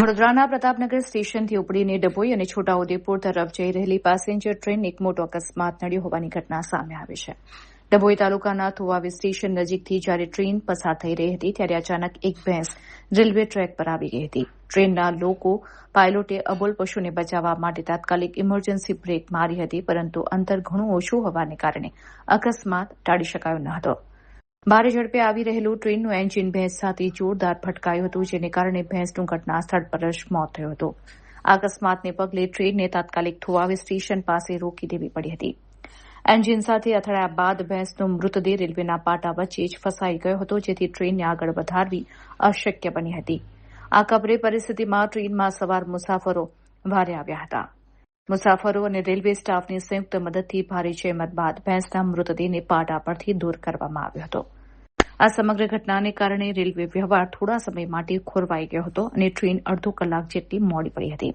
વડોદરાના પ્રતાપનગર સ્ટેશનથી ઉપડીને ડભોઈ અને છોટાઉદેપુર તરફ જઈ રહેલી પેસેન્જર ટ્રેન એક મોટો અકસ્માત નડ્યો હોવાની ઘટના સામે આવી છે. ડભોઈ તાલુકાના થુવાવી સ્ટેશન નજીકથી જ્યારે ટ્રેન પસાર થઈ રહી હતી ત્યારે અચાનક એક ભેંસ રેલવે ટ્રેક પર આવી ગઈ હતી. ટ્રેનના લોકો પાયલોટે અબોલ પશુને બચાવવા માટે તાત્કાલિક ઇમરજન્સી બ્રેક મારી હતી, પરંતુ અંતર ઘણું ઓછું હોવાને કારણે અકસ્માત ટાળી શકાયો ન હતો. ભારે ઝડપે આવી રહેલું ટ્રેનનું એન્જિન ભેંસ સાથે જોરદાર ફટકાયું હતું, જેને કારણે ભેંસનું ઘટના સ્થળ પર જ મોત થયું હતું. આ અકસ્માતને પગલે ટ્રેનને તાત્કાલિક થુવાવી સ્ટેશન પાસે રોકી દેવી પડી હતી. એન્જિન સાથે અથડાયા બાદ ભેંસનો મૃતદેહ રેલવેના પાટા વચ્ચે જ ફસાઈ ગયો હતો, જેથી ટ્રેનને આગળ વધારવી અશક્ય બની હતી. આ કપરી પરિસ્થિતિમાં ટ્રેનમાં સવાર મુસાફરો ભારે આવ્યા હતા. મુસાફરો અને રેલવે સ્ટાફની સંયુક્ત મદદથી ભારે જહેમત બાદ ભેંસના મૃતદેહને પાટા પરથી દૂર કરવામાં આવ્યો હતો. આ સમગ્ર ઘટનાને કારણે રેલવે વ્યવહાર થોડા સમય માટે ખોરવાઈ ગયો હતો અને ટ્રેન અડધો કલાક જેટલી મોડી પડી હતી.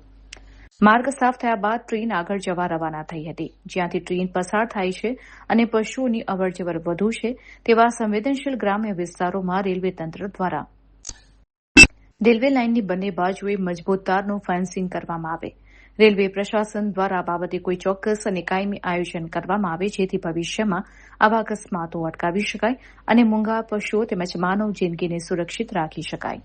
માર્ગ સાફ થયા બાદ ટ્રેન આગળ જવા રવાના થઈ હતી. જ્યાંથી ટ્રેન પસાર થાય છે અને પશુઓની અવરજવર વધુ છે તેવા સંવેદનશીલ ગ્રામ્ય વિસ્તારોમાં રેલવે તંત્ર દ્વારા રેલવે લાઇનની બંને બાજુએ મજબૂત તારનું ફેન્સિંગ કરવામાં આવે. રેલવે પ્રશાસન દ્વારા આ બાબતે કોઈ ચોક્કસ અને કાયમી આયોજન કરવામાં આવે, જેથી ભવિષ્યમાં આવા અકસ્માતો અટકાવી શકાય અને મૂંગા પશુઓ તેમજ માનવ જિંદગીને સુરક્ષિત રાખી શકાય.